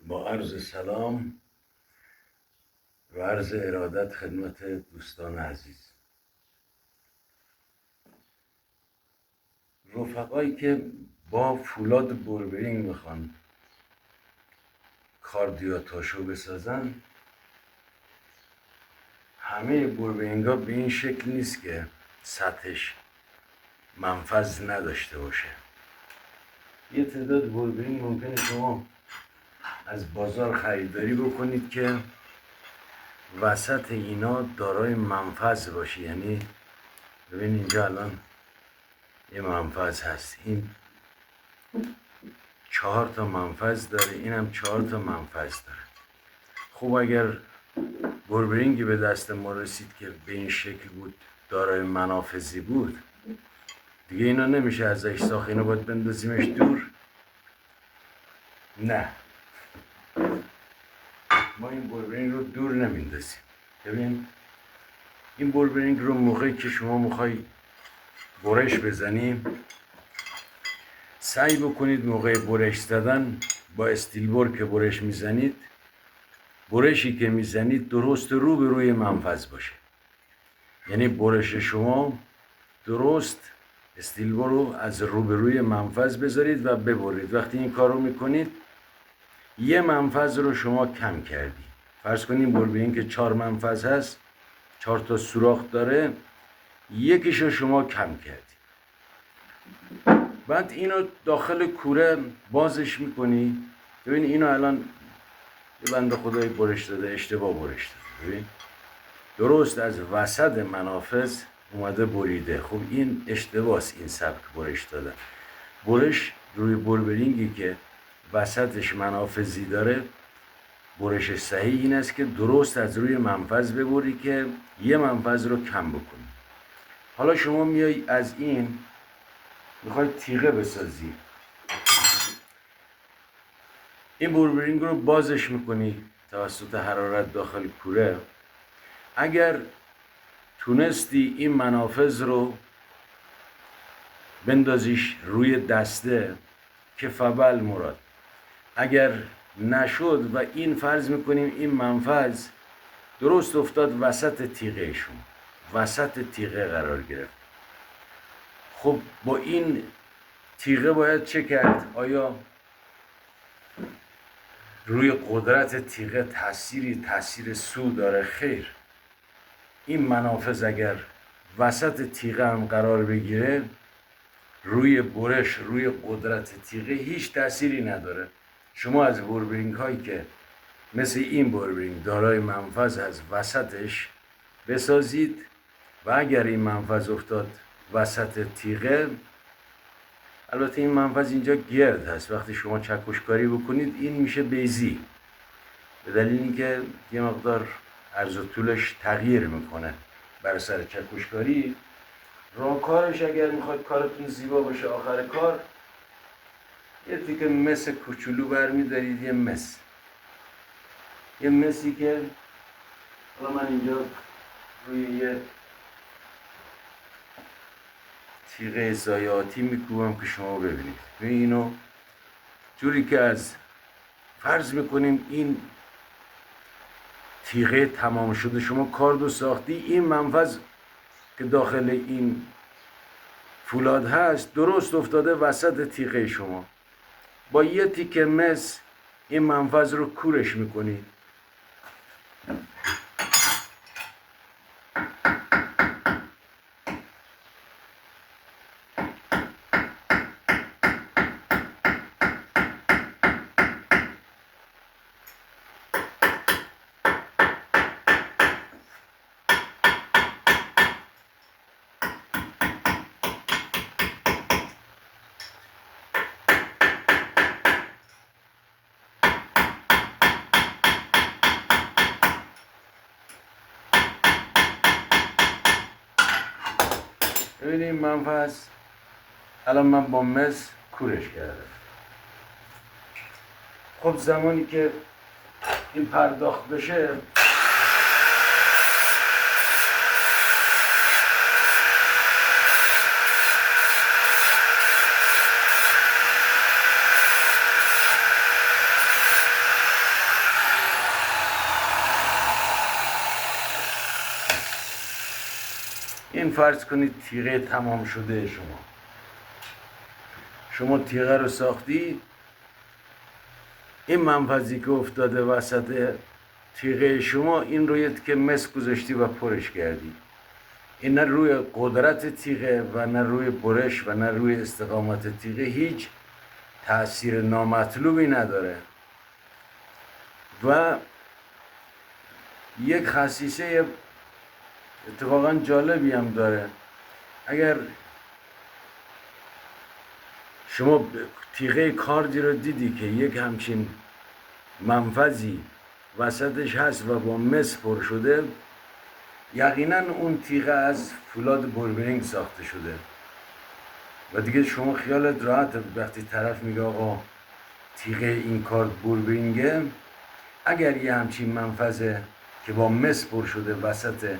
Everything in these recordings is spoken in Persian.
با عرض سلام و عرض ارادت خدمت دوستان عزیز، رفقایی که با فولاد بربرینگ میخوان کاردیاتاشو بسازن. همه بربرینگ ها به این شکل نیست که سطحش منفذ نداشته باشه. یه تعداد بربرینگ ممکنه شما از بازار خریداری بکنید که وسط اینا دارای منفذ باشه. یعنی ببین اینجا الان یه منفذ هست، این 4 تا منفذ داره، اینم 4 تا منفذ داره. خب اگر بربرینگی به دست ما رسید که به این شکل بود، دارای منافذی بود، دیگه اینا نمیشه ازش ساخت. اینو باید بندازیمش دور. نه، ما این بربرینگ رو دور نمیندازیم. ببین این بربرینگ رو موقعی که شما میخوای برش بزنیم، سعی بکنید موقع برش زدن با استیلبور که برش میزنید، برشی که میزنید درست رو به روی منفذ باشه. یعنی برش شما درست استیلبور رو از روبروی منفذ بذارید و ببرید. وقتی این کار رو میکنید یه منفذ رو شما کم کردی. فرض کنید بربرینگ که 4 منفذ هست، 4 تا سوراخ داره، یکیشو شما کم کردی. بعد اینو داخل کوره بازش میکنی. ببین اینو الان یه بنده خدای برش داده، اشتباه برش داده. ببین درست از وسط منافذ اومده بریده. خب این اشتباهست، این سبک برش دادن. برش روی بربرینگی که وسطش منافذی داره، برش صحیح این است که درست از روی منفذ ببری که یه منفذ رو کم بکنی. حالا شما میای از این میخوای تیغه بسازی، این بربرینگ رو بازش میکنی توسط حرارت داخل کوره. اگر تونستی این منافذ رو بندازیش روی دسته که فبل مراد. اگر نشد و این فرض میکنیم این منفذ درست افتاد وسط تیغه شما، وسط تیغه قرار گرفت. خب با این تیغه باید چه کرد؟ آیا روی قدرت تیغه تاثیر سو داره؟ خیر. این منافذ اگر وسط تیغه هم قرار بگیره، روی برش، روی قدرت تیغه هیچ تأثیری نداره. شما از بربرینگ هایی که مثل این بربرینگ دارای منفذ از وسطش بسازید و اگر این منفذ افتاد وسط تیغه، البته این منفذ اینجا گرد هست، وقتی شما چکشکاری بکنید این میشه بیزی، به دلیل اینکه یه مقدار عرض و طولش تغییر میکنه بر سر چکشکاری. راهکارش اگر میخواد کارتون زیبا باشه آخر کار، یه تیکه مس کوچولو برمیدارید، یه مسی که حالا من اینجا روی یه تیغه ضایعاتی میکوبم که شما ببینید. اینو جوری که از فرض میکنیم این تیغه تمام شده، شما کاردو ساختی، این منفذ که داخل این فولاد هست درست افتاده وسط تیغه شما. با یه تیکه مس این منفذ رو کورش میکنید. ببینید منفذ الان من با مس کورش کردم. خب زمانی که این پرداخت بشه، فرض کنید تیغه تمام شده شما تیغه رو ساختی، این منفذی که افتاده وسط تیغه شما، این رویت که مس گذاشتی و پرش کردی، این نه روی قدرت تیغه و نه روی برش و نه روی استقامت تیغه هیچ تأثیر نامطلوبی نداره. و یک خصیصه اتفاقا جالبی هم داره. اگر شما تیغه کاردی رو دیدی که یک همچین منفذی وسطش هست و با مس پر شده، یقینا اون تیغه از فولاد بوربرینگ ساخته شده و دیگه شما خیالت راحت وقتی طرف میگه آقا تیغه این کارد بوربرینگه. اگر یه همچین منفذه که با مس پر شده وسط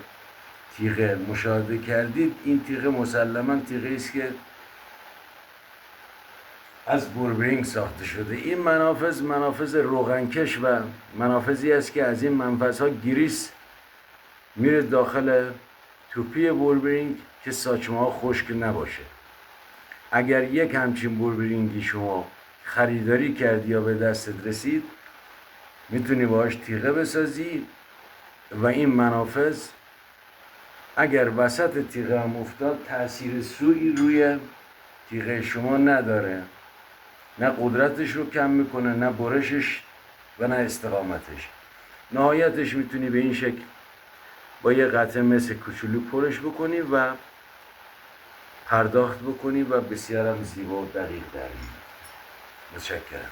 تیغه مشاهده کردید، این تیغه مسلما تیغه است که از بوربرینگ ساخته شده. این منافذ روغنکش و منافذی است که از این منفذها گریس میره داخل توپی بوربرینگ که ساچمه ها خشک نباشه. اگر یک همچین بوربرینگی شما خریداری کردی یا به دستت رسید، میتونی باهاش تیغه بسازی و این منافذ اگر وسط تیغه هم افتاد تأثیر سوئی روی تیغه شما نداره، نه قدرتش رو کم میکنه، نه برشش و نه استقامتش. نهایتش میتونی به این شکل با یه قطعه مس کوچولو پرش بکنی و پرداخت بکنی و بسیارم زیبا و دقیق در میاد. متشکرم.